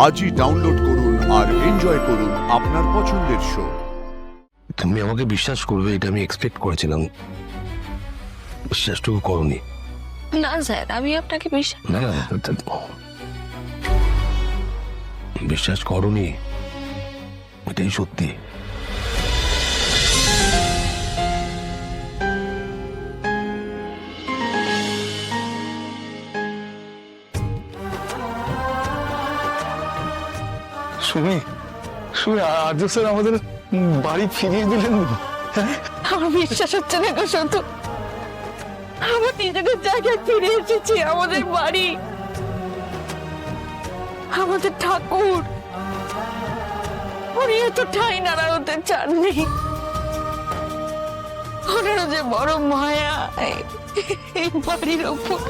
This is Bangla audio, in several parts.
আজই ডাউনলোড করুন আর এনজয় করুন আপনার পছন্দের শো। তুমি আমাকে বিশ্বাস করবে এটা আমি এক্সপেক্ট করেছিলাম, বিশ্বাসটুকু করনি। না স্যার, আমি আপনাকে বিশ্বাস না না, বিশ্বাস করনি, এটাই সত্যি। সুমি, সুমি, আর্য স্যার আমাদের বাড়ি ফিরিয়ে দিলেন। আমার বিশ্বাস হচ্ছে না গো সন্তু। আমার নিজেদের জায়গায় ফিরে এসেছি, আমাদের বাড়ি, আমাদের ঠাকুর। উনি এত ঠাই নাড়া হতে চাননি। ওনারও যে বড় মায়া এই বাড়ির ওপর।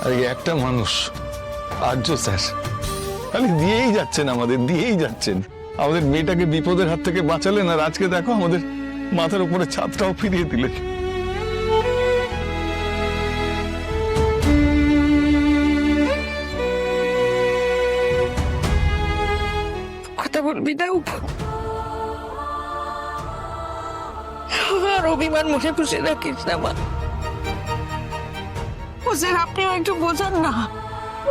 আর এই একটা মানুষ আর্য স্যার খালি দিয়েই যাচ্ছেন, আমাদের দিয়েই যাচ্ছেন। আমাদের মেয়েটাকে বিপদের হাত থেকে বাঁচালেন, আর আজকে দেখো আমাদের মাথার উপরে ছাদটাও ফিরিয়ে দিলেন। কথা বলবি না উপর, আর অভিমান মুখে পুষে রাখিস না মা। ও স্যার, আপনিও একটু বোঝান না।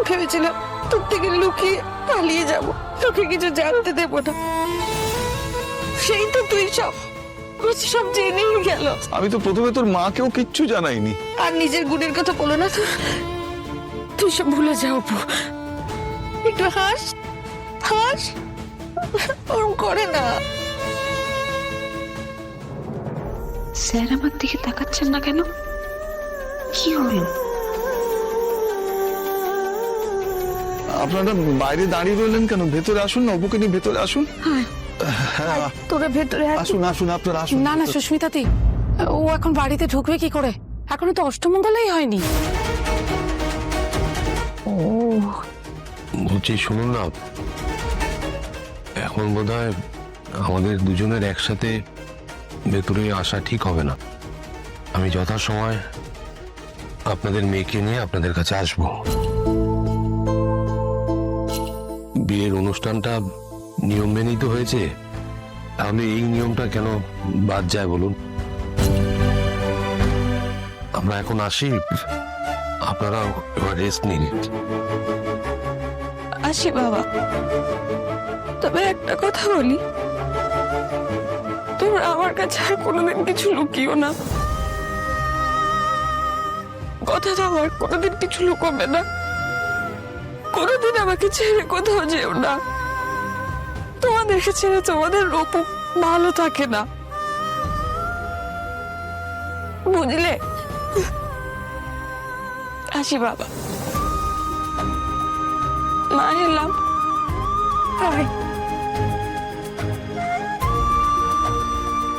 ভেবেছিলাম তোর থেকে লুকিয়ে পালিয়ে যাবো, তোকে কিছু জানতে দেবো না। সেই তো তুই সব জেনেই গেল। আমি তো প্রথমে তোর মাকেও কিচ্ছু জানাইনি। আর নিজের গুণের কথা বলো না তো, তুই সব ভুলে যাও। একটু হাস হাস, ওরম করে না। স্যার আমার দিকে তাকাচ্ছেন না কেন? কি হলো? আপনারা বাইরে দাঁড়িয়ে রইলেন কেন? ভেতরে আসুন না, অপুকে নিয়ে ভেতরে আসুন। হ্যাঁ, তোরা ভেতরে আয়। আসুন আসুন, আপনারা আসুন। না না সুস্মিতাদি, ও এখন বাড়িতে ঢুকবে কি করে? এখনো তো অষ্টমঙ্গলাই হয়নি। বলছি শুনুন না, এখন বোধহয় আমাদের দুজনের একসাথে ভেতরে আসা ঠিক হবে না। আমি যথাসময় আপনাদের মেয়েকে নিয়ে আপনাদের কাছে আসব। বিয়ের অনুষ্ঠানটা নিয়ম মেনেই তো হয়েছে, তাহলে এই নিয়মটা কেন বাদ যায় বলুন? আমরা এখন আসি, আপনারা এবার রেস্ট নিন। আসি বাবা, তবে একটা কথা বলি, তোমরা আমার কাছে আর কোনোদিন কিছু লুকিও না। কথাটা আমার কোনোদিন কিছু লুকোবে না। কোনোদিন আমাকে ছেড়ে কোথাও যেও না। তোমাদেরকে ছেড়ে তোমাদের রূপ ভালো থাকে না, বুঝলে? আসি বাবা, মা এলাম।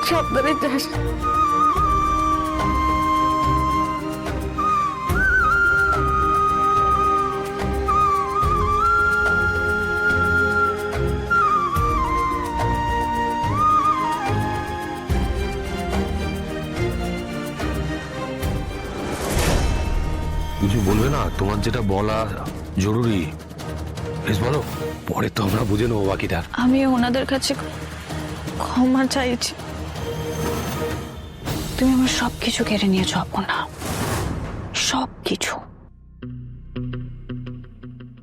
সাবধানে যাস। কিছু বলবে না? তোমার যেটা বলা জরুরি বেশ বলো, পরে তো আমরা বুঝে নেবো বাকিটা। আমি ওনাদের কাছে ক্ষমা চাইছি। তুমি আমার সবকিছু কেড়ে নিয়েছো অপর্ণা, সবকিছু।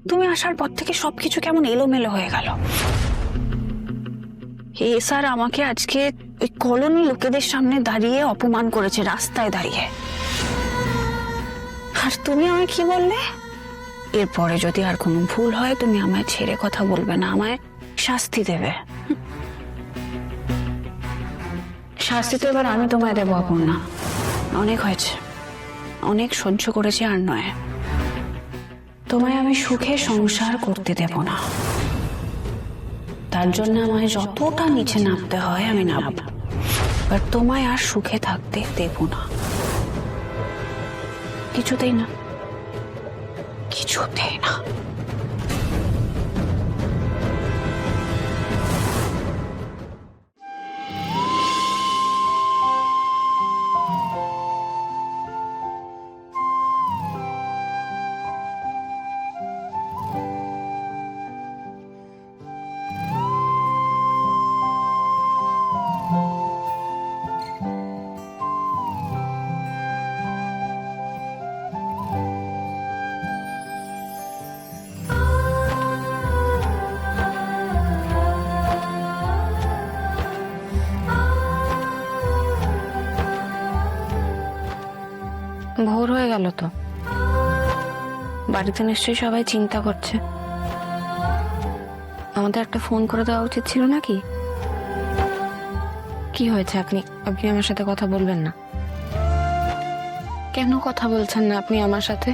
তুমি আসার পর থেকে সবকিছু কেমন এলোমেলো হয়ে গেল। এ স্যার আমাকে আজকে ওই কলোনি লোকেদের সামনে দাঁড়িয়ে অপমান করেছে, রাস্তায় দাঁড়িয়ে। আর তুমি আমায় কি বললে? এরপরে যদি আর কোনো ভুল হয় তুমি আমায় ছেড়ে কথা বলবে না, আমায় শাস্তি দেবে। শাস্তি তো এবার আমি তোমায় দেবো অপর্ণা। অনেক হয়েছে, অনেক সহ্য করেছি, আর নয়। তোমায় আমি সুখে সংসার করতে দেব না। তার জন্য আমায় যতটা নিচে নামতে হয় আমি নামব, আর তোমায় আর সুখে থাকতে দেব না। কিছুতেই না, কিছুতেই না। ভোর হয়ে গেল তো, বাড়িতে নিশ্চয়ই সবাই চিন্তা করছে। আমাদের একটা ফোন করে দেওয়া উচিত ছিল নাকি? কি হয়েছে, আপনি আপনি আমার সাথে কথা বলবেন না? কেন কথা বলছেন না আপনি আমার সাথে?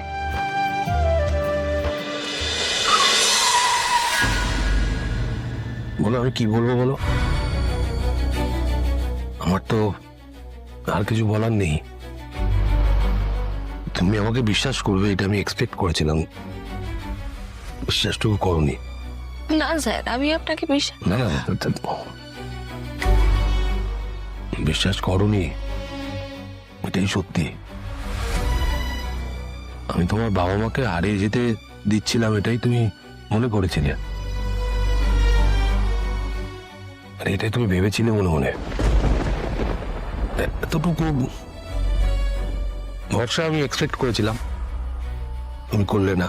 বলো, আমি কি বলবো বলো? আমার তো আর কিছু বলার নেই। তুমি আমাকে বিশ্বাস করবে এটা আমি এক্সপেক্ট করেছিলাম, বিশ্বাসটুকু করনি। না স্যার, আমি আপনাকে বিশ্বাস না না, বিশ্বাস করনি, এটাই সত্যি। আমি তোমার বাবা মাকে হারিয়ে যেতে দিচ্ছিলাম, এটাই তুমি মনে করেছিলে, আর এটাই তুমি ভেবেছিলে মনে মনে। এতটুকু ভরসা আমি এক্সপেক্ট করেছিলাম, তুমি করলে না।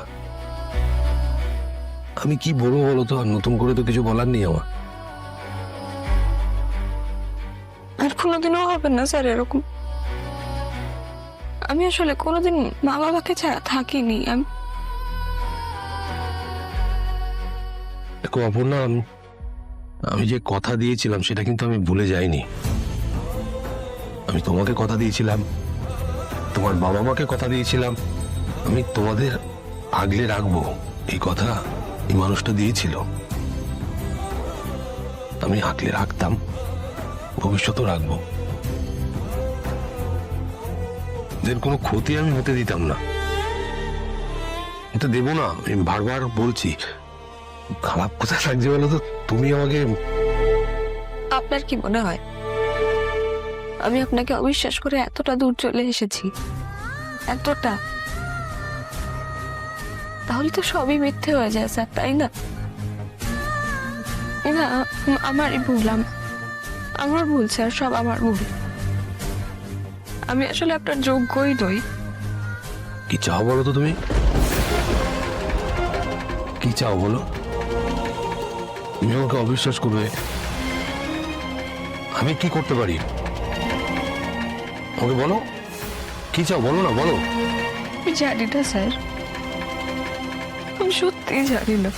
আমি কি বলবো বলো তো? আর নতুন করে তো কিছু বলার নেই আমার। আর কোনোদিনও হবে না স্যার এরকম। আমি আসলে কোনোদিন মা বাবাকে ছাড়া থাকিনি। দেখো অপর্ণা, আমি যে কথা দিয়েছিলাম সেটা কিন্তু আমি ভুলে যাইনি। আমি তোমাকে কথা দিয়েছিলাম, তোমার বাবা মাকে কথা দিয়েছিলাম, আমি তোমাদের আগলে রাখবো, এই কথা এই মানুষটা দিয়েছিল। আমি আগলে রাখতাম, ভবিষ্যতেও রাখবো। এদের কোনো ক্ষতি আমি হতে দিতাম না, এটা দেবো না। আমি বারবার বলছি। খারাপ কোথায় লাগছে বলো তো? তুমি আমাকে, আপনার কি মনে হয় আমি আপনাকে অবিশ্বাস করে এতটা দূর চলে এসেছি? এতটা? তাহলে তো সবই মিথ্যে হয়ে যায় স্যার, তাই না? না, আমারই ভুল, আমার ভুল স্যার, সব আমার ভুল। আমি আসলে আপনার যোগ্যই নই। কি চাও বলো তো? তুমি কি চাও বলো? তুমি আমাকে অবিশ্বাস করবে, আমি কি করতে পারি? আমাকে বলো, কি চাও বলো না, বলো। আমি জানি না স্যার, আমি সত্যিই জানি না।